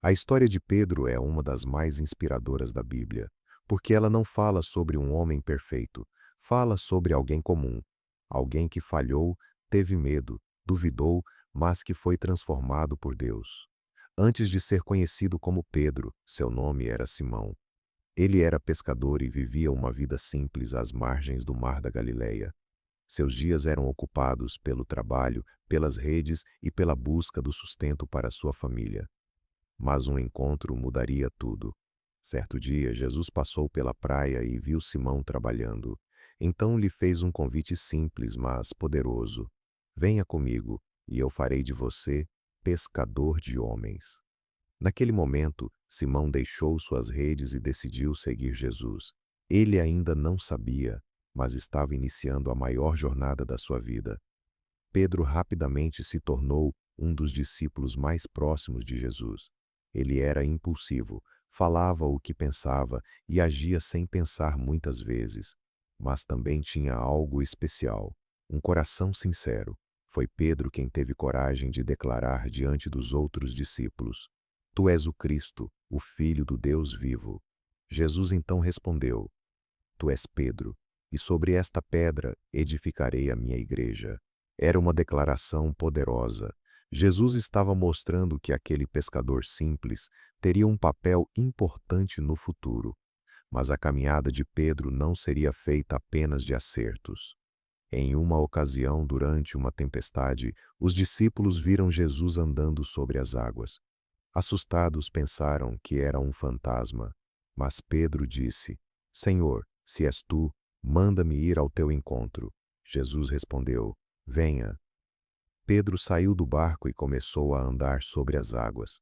A história de Pedro é uma das mais inspiradoras da Bíblia, porque ela não fala sobre um homem perfeito, fala sobre alguém comum, alguém que falhou, teve medo, duvidou, mas que foi transformado por Deus. Antes de ser conhecido como Pedro, seu nome era Simão. Ele era pescador e vivia uma vida simples às margens do mar da Galileia. Seus dias eram ocupados pelo trabalho, pelas redes e pela busca do sustento para sua família. Mas um encontro mudaria tudo. Certo dia, Jesus passou pela praia e viu Simão trabalhando. Então lhe fez um convite simples, mas poderoso. Venha comigo, e eu farei de você pescador de homens. Naquele momento, Simão deixou suas redes e decidiu seguir Jesus. Ele ainda não sabia, mas estava iniciando a maior jornada da sua vida. Pedro rapidamente se tornou um dos discípulos mais próximos de Jesus. Ele era impulsivo, falava o que pensava e agia sem pensar muitas vezes, mas também tinha algo especial, um coração sincero. Foi Pedro quem teve coragem de declarar diante dos outros discípulos: Tu és o Cristo, o Filho do Deus vivo. Jesus então respondeu: Tu és Pedro, e sobre esta pedra edificarei a minha igreja. Era uma declaração poderosa. Jesus estava mostrando que aquele pescador simples teria um papel importante no futuro. Mas a caminhada de Pedro não seria feita apenas de acertos. Em uma ocasião, durante uma tempestade, os discípulos viram Jesus andando sobre as águas. Assustados, pensaram que era um fantasma. Mas Pedro disse: Senhor, se és tu, manda-me ir ao teu encontro. Jesus respondeu: Venha. Pedro saiu do barco e começou a andar sobre as águas.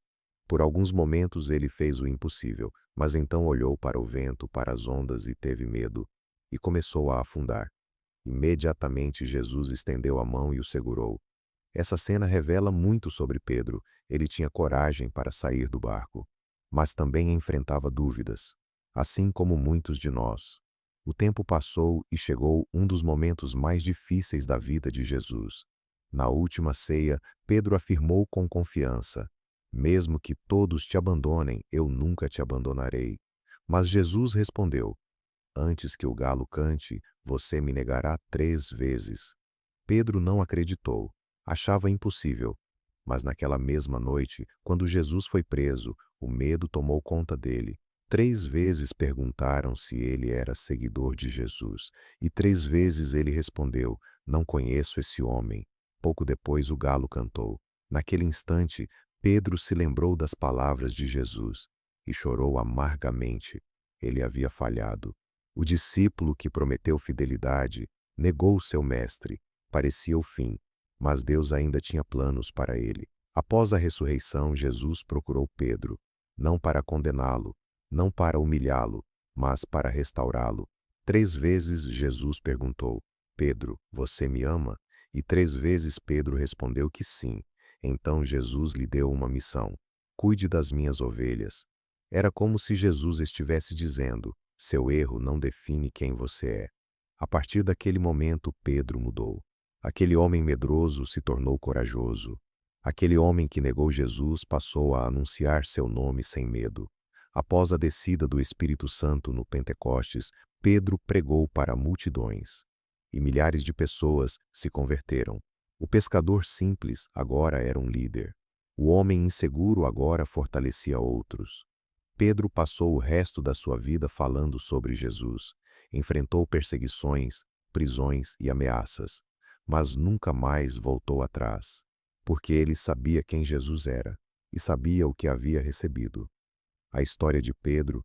Por alguns momentos ele fez o impossível, mas então olhou para o vento, para as ondas e teve medo, e começou a afundar. Imediatamente Jesus estendeu a mão e o segurou. Essa cena revela muito sobre Pedro. Ele tinha coragem para sair do barco, mas também enfrentava dúvidas, assim como muitos de nós. O tempo passou e chegou um dos momentos mais difíceis da vida de Jesus. Na última ceia, Pedro afirmou com confiança: Mesmo que todos te abandonem, eu nunca te abandonarei. Mas Jesus respondeu: Antes que o galo cante, você me negará 3 vezes. Pedro não acreditou. Achava impossível. Mas naquela mesma noite, quando Jesus foi preso, o medo tomou conta dele. 3 vezes perguntaram se ele era seguidor de Jesus, e 3 vezes ele respondeu: Não conheço esse homem. Pouco depois o galo cantou. Naquele instante, Pedro se lembrou das palavras de Jesus e chorou amargamente. Ele havia falhado. O discípulo que prometeu fidelidade negou seu mestre. Parecia o fim, mas Deus ainda tinha planos para ele. Após a ressurreição, Jesus procurou Pedro, não para condená-lo, não para humilhá-lo, mas para restaurá-lo. 3 vezes Jesus perguntou: Pedro, você me ama? E 3 vezes Pedro respondeu que sim. Então Jesus lhe deu uma missão: Cuide das minhas ovelhas. Era como se Jesus estivesse dizendo: Seu erro não define quem você é. A partir daquele momento, Pedro mudou. Aquele homem medroso se tornou corajoso. Aquele homem que negou Jesus passou a anunciar seu nome sem medo. Após a descida do Espírito Santo no Pentecostes, Pedro pregou para multidões. E milhares de pessoas se converteram. O pescador simples agora era um líder. O homem inseguro agora fortalecia outros. Pedro passou o resto da sua vida falando sobre Jesus. Enfrentou perseguições, prisões e ameaças, mas nunca mais voltou atrás, porque ele sabia quem Jesus era e sabia o que havia recebido. A história de Pedro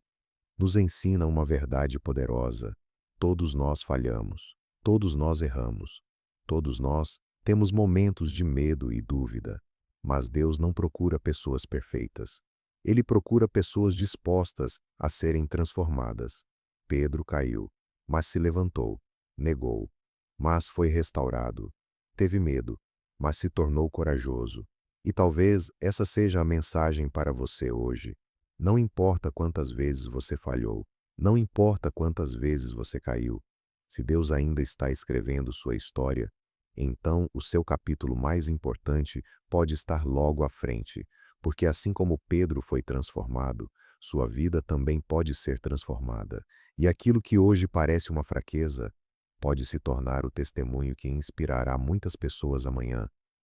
nos ensina uma verdade poderosa: todos nós falhamos, todos nós erramos, todos nós temos momentos de medo e dúvida, mas Deus não procura pessoas perfeitas. Ele procura pessoas dispostas a serem transformadas. Pedro caiu, mas se levantou, negou, mas foi restaurado. Teve medo, mas se tornou corajoso. E talvez essa seja a mensagem para você hoje. Não importa quantas vezes você falhou, não importa quantas vezes você caiu. Se Deus ainda está escrevendo sua história, então o seu capítulo mais importante pode estar logo à frente, porque assim como Pedro foi transformado, sua vida também pode ser transformada, e aquilo que hoje parece uma fraqueza pode se tornar o testemunho que inspirará muitas pessoas amanhã.